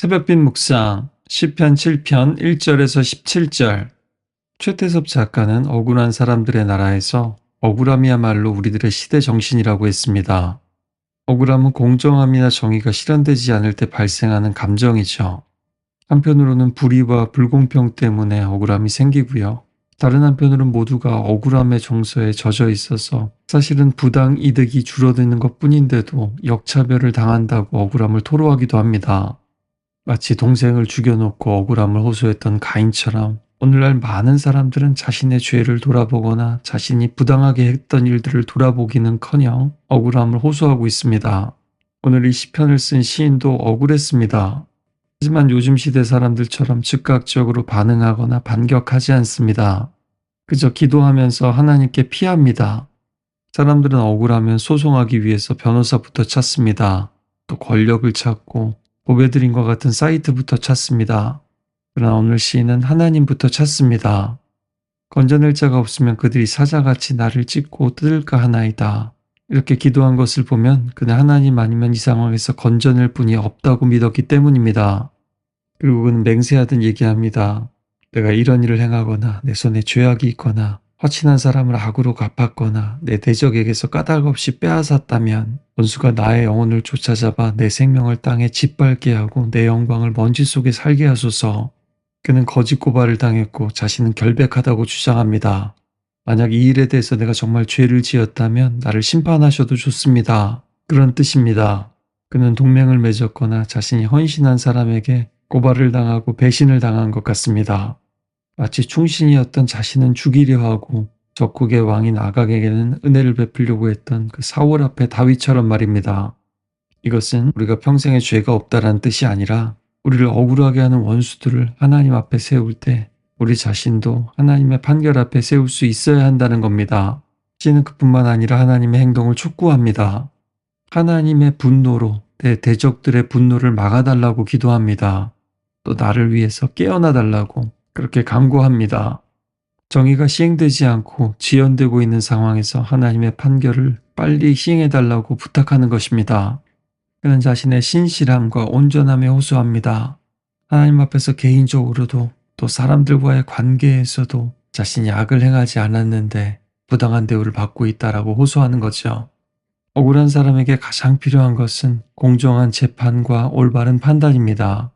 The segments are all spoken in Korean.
새벽빛 묵상 시편 7편 1절에서 17절. 최태섭 작가는 억울한 사람들의 나라에서 억울함이야말로 우리들의 시대 정신이라고 했습니다. 억울함은 공정함이나 정의가 실현되지 않을 때 발생하는 감정이죠. 한편으로는 불의와 불공평 때문에 억울함이 생기고요. 다른 한편으로는 모두가 억울함의 정서에 젖어 있어서 사실은 부당 이득이 줄어드는 것뿐인데도 역차별을 당한다고 억울함을 토로하기도 합니다. 마치 동생을 죽여놓고 억울함을 호소했던 가인처럼 오늘날 많은 사람들은 자신의 죄를 돌아보거나 자신이 부당하게 했던 일들을 돌아보기는커녕 억울함을 호소하고 있습니다. 오늘 이 시편을 쓴 시인도 억울했습니다. 하지만 요즘 시대 사람들처럼 즉각적으로 반응하거나 반격하지 않습니다. 그저 기도하면서 하나님께 피합니다. 사람들은 억울하면 소송하기 위해서 변호사부터 찾습니다. 또 권력을 찾고 보배드림과 같은 사이트부터 찾습니다. 그러나 오늘 시인은 하나님부터 찾습니다. 건져낼 자가 없으면 그들이 사자같이 나를 찢고 뜯을까 하나이다. 이렇게 기도한 것을 보면 그는 하나님 아니면 이 상황에서 건져낼 분이 없다고 믿었기 때문입니다. 그리고 그는 맹세하듯 얘기합니다. 내가 이런 일을 행하거나 내 손에 죄악이 있거나 화친한 사람을 악으로 갚았거나 내 대적에게서 까닭 없이 빼앗았다면 원수가 나의 영혼을 쫓아잡아 내 생명을 땅에 짓밟게 하고 내 영광을 먼지 속에 살게 하소서. 그는 거짓 고발을 당했고 자신은 결백하다고 주장합니다. 만약 이 일에 대해서 내가 정말 죄를 지었다면 나를 심판하셔도 좋습니다. 그런 뜻입니다. 그는 동맹을 맺었거나 자신이 헌신한 사람에게 고발을 당하고 배신을 당한 것 같습니다. 마치 충신이었던 자신은 죽이려 하고 적국의 왕인 아각에게는 은혜를 베풀려고 했던 그 사울 앞에 다윗처럼 말입니다. 이것은 우리가 평생에 죄가 없다라는 뜻이 아니라 우리를 억울하게 하는 원수들을 하나님 앞에 세울 때 우리 자신도 하나님의 판결 앞에 세울 수 있어야 한다는 겁니다. 시는 그뿐만 아니라 하나님의 행동을 촉구합니다. 하나님의 분노로 내 대적들의 분노를 막아달라고 기도합니다. 또 나를 위해서 깨어나 달라고 그렇게 간구합니다. 정의가 시행되지 않고 지연되고 있는 상황에서 하나님의 판결을 빨리 시행해달라고 부탁하는 것입니다. 그는 자신의 신실함과 온전함에 호소합니다. 하나님 앞에서 개인적으로도 또 사람들과의 관계에서도 자신이 악을 행하지 않았는데 부당한 대우를 받고 있다라고 호소하는 거죠. 억울한 사람에게 가장 필요한 것은 공정한 재판과 올바른 판단입니다.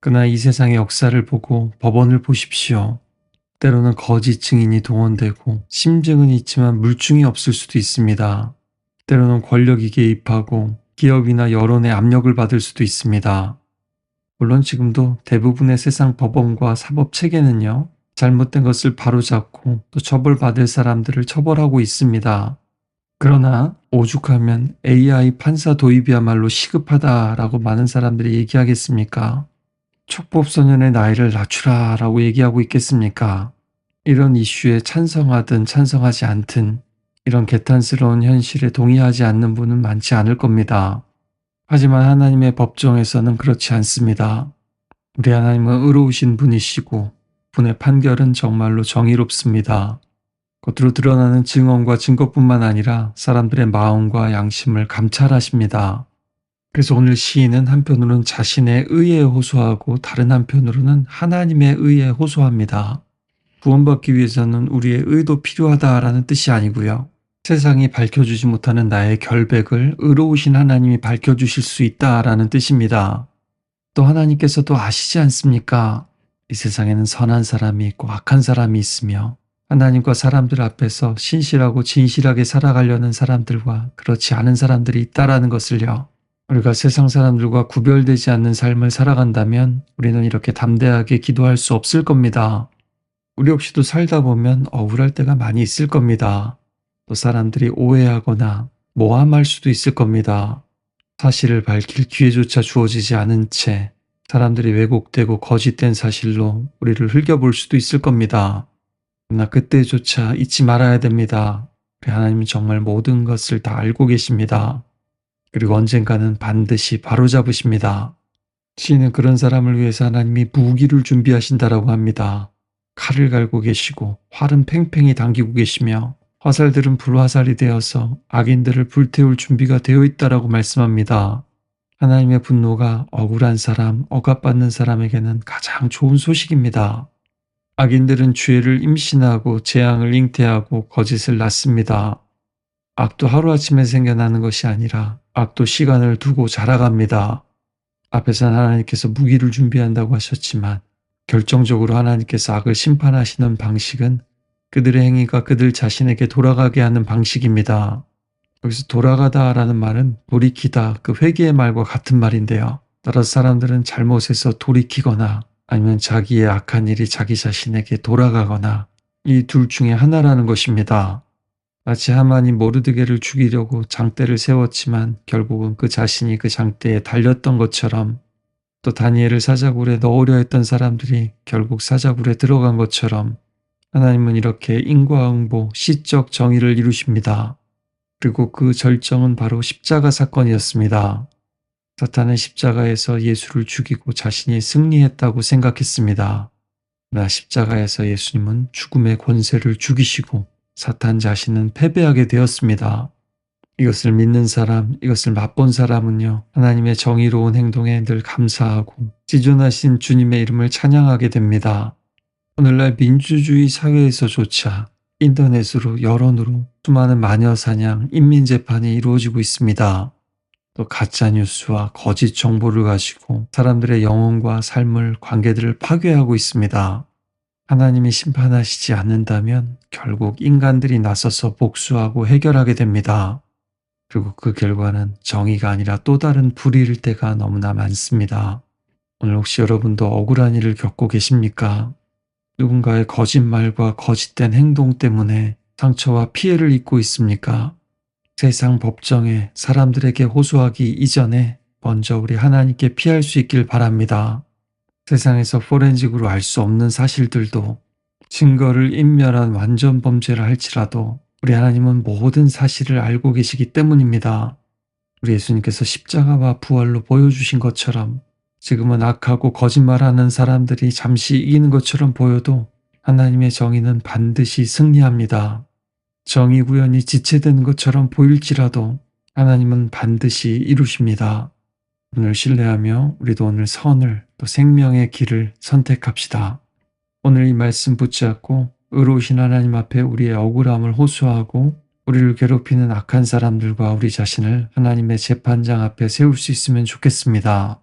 그러나 이 세상의 역사를 보고 법원을 보십시오. 때로는 거짓 증인이 동원되고 심증은 있지만 물증이 없을 수도 있습니다. 때로는 권력이 개입하고 기업이나 여론의 압력을 받을 수도 있습니다. 물론 지금도 대부분의 세상 법원과 사법 체계는요, 잘못된 것을 바로잡고 또 처벌받을 사람들을 처벌하고 있습니다. 그러나 오죽하면 AI 판사 도입이야말로 시급하다라고 많은 사람들이 얘기하겠습니까? 촉법소년의 나이를 낮추라 라고 얘기하고 있겠습니까? 이런 이슈에 찬성하든 찬성하지 않든 이런 개탄스러운 현실에 동의하지 않는 분은 많지 않을 겁니다. 하지만 하나님의 법정에서는 그렇지 않습니다. 우리 하나님은 의로우신 분이시고 분의 판결은 정말로 정의롭습니다. 겉으로 드러나는 증언과 증거뿐만 아니라 사람들의 마음과 양심을 감찰하십니다. 그래서 오늘 시인은 한편으로는 자신의 의에 호소하고 다른 한편으로는 하나님의 의에 호소합니다. 구원받기 위해서는 우리의 의도 필요하다라는 뜻이 아니고요. 세상이 밝혀주지 못하는 나의 결백을 의로우신 하나님이 밝혀주실 수 있다라는 뜻입니다. 또 하나님께서도 아시지 않습니까? 이 세상에는 선한 사람이 있고 악한 사람이 있으며 하나님과 사람들 앞에서 신실하고 진실하게 살아가려는 사람들과 그렇지 않은 사람들이 있다라는 것을요. 우리가 세상 사람들과 구별되지 않는 삶을 살아간다면 우리는 이렇게 담대하게 기도할 수 없을 겁니다. 우리 역시도 살다 보면 억울할 때가 많이 있을 겁니다. 또 사람들이 오해하거나 모함할 수도 있을 겁니다. 사실을 밝힐 기회조차 주어지지 않은 채 사람들이 왜곡되고 거짓된 사실로 우리를 흘겨볼 수도 있을 겁니다. 그러나 그때조차 잊지 말아야 됩니다. 하나님은 정말 모든 것을 다 알고 계십니다. 그리고 언젠가는 반드시 바로잡으십니다. 시인은 그런 사람을 위해서 하나님이 무기를 준비하신다라고 합니다. 칼을 갈고 계시고 활은 팽팽히 당기고 계시며 화살들은 불화살이 되어서 악인들을 불태울 준비가 되어 있다라고 말씀합니다. 하나님의 분노가 억울한 사람, 억압받는 사람에게는 가장 좋은 소식입니다. 악인들은 죄를 임신하고 재앙을 잉태하고 거짓을 낳습니다. 악도 하루아침에 생겨나는 것이 아니라 악도 시간을 두고 자라갑니다. 앞에서는 하나님께서 무기를 준비한다고 하셨지만 결정적으로 하나님께서 악을 심판하시는 방식은 그들의 행위가 그들 자신에게 돌아가게 하는 방식입니다. 여기서 돌아가다라는 말은 돌이키다, 그 회개의 말과 같은 말인데요. 따라서 사람들은 잘못에서 돌이키거나 아니면 자기의 악한 일이 자기 자신에게 돌아가거나 이 둘 중에 하나라는 것입니다. 마치 하만이 모르드게를 죽이려고 장대를 세웠지만 결국은 그 자신이 그 장대에 달렸던 것처럼, 또 다니엘을 사자굴에 넣으려 했던 사람들이 결국 사자굴에 들어간 것처럼 하나님은 이렇게 인과응보, 시적 정의를 이루십니다. 그리고 그 절정은 바로 십자가 사건이었습니다. 사탄은 십자가에서 예수를 죽이고 자신이 승리했다고 생각했습니다. 그러나 십자가에서 예수님은 죽음의 권세를 죽이시고 사탄 자신은 패배하게 되었습니다. 이것을 믿는 사람, 이것을 맛본 사람은요, 하나님의 정의로운 행동에 늘 감사하고 지존하신 주님의 이름을 찬양하게 됩니다. 오늘날 민주주의 사회에서조차 인터넷으로, 여론으로 수많은 마녀사냥, 인민재판이 이루어지고 있습니다. 또 가짜뉴스와 거짓 정보를 가지고 사람들의 영혼과 삶을, 관계들을 파괴하고 있습니다. 하나님이 심판하시지 않는다면 결국 인간들이 나서서 복수하고 해결하게 됩니다. 그리고 그 결과는 정의가 아니라 또 다른 불의일 때가 너무나 많습니다. 오늘 혹시 여러분도 억울한 일을 겪고 계십니까? 누군가의 거짓말과 거짓된 행동 때문에 상처와 피해를 입고 있습니까? 세상 법정에 사람들에게 호소하기 이전에 먼저 우리 하나님께 피할 수 있길 바랍니다. 세상에서 포렌식으로 알 수 없는 사실들도 증거를 인멸한 완전 범죄를 할지라도 우리 하나님은 모든 사실을 알고 계시기 때문입니다. 우리 예수님께서 십자가와 부활로 보여주신 것처럼 지금은 악하고 거짓말하는 사람들이 잠시 이기는 것처럼 보여도 하나님의 정의는 반드시 승리합니다. 정의 구현이 지체되는 것처럼 보일지라도 하나님은 반드시 이루십니다. 오늘 신뢰하며 우리도 오늘 선을, 또 생명의 길을 선택합시다. 오늘 이 말씀 붙잡고 의로우신 하나님 앞에 우리의 억울함을 호소하고 우리를 괴롭히는 악한 사람들과 우리 자신을 하나님의 재판장 앞에 세울 수 있으면 좋겠습니다.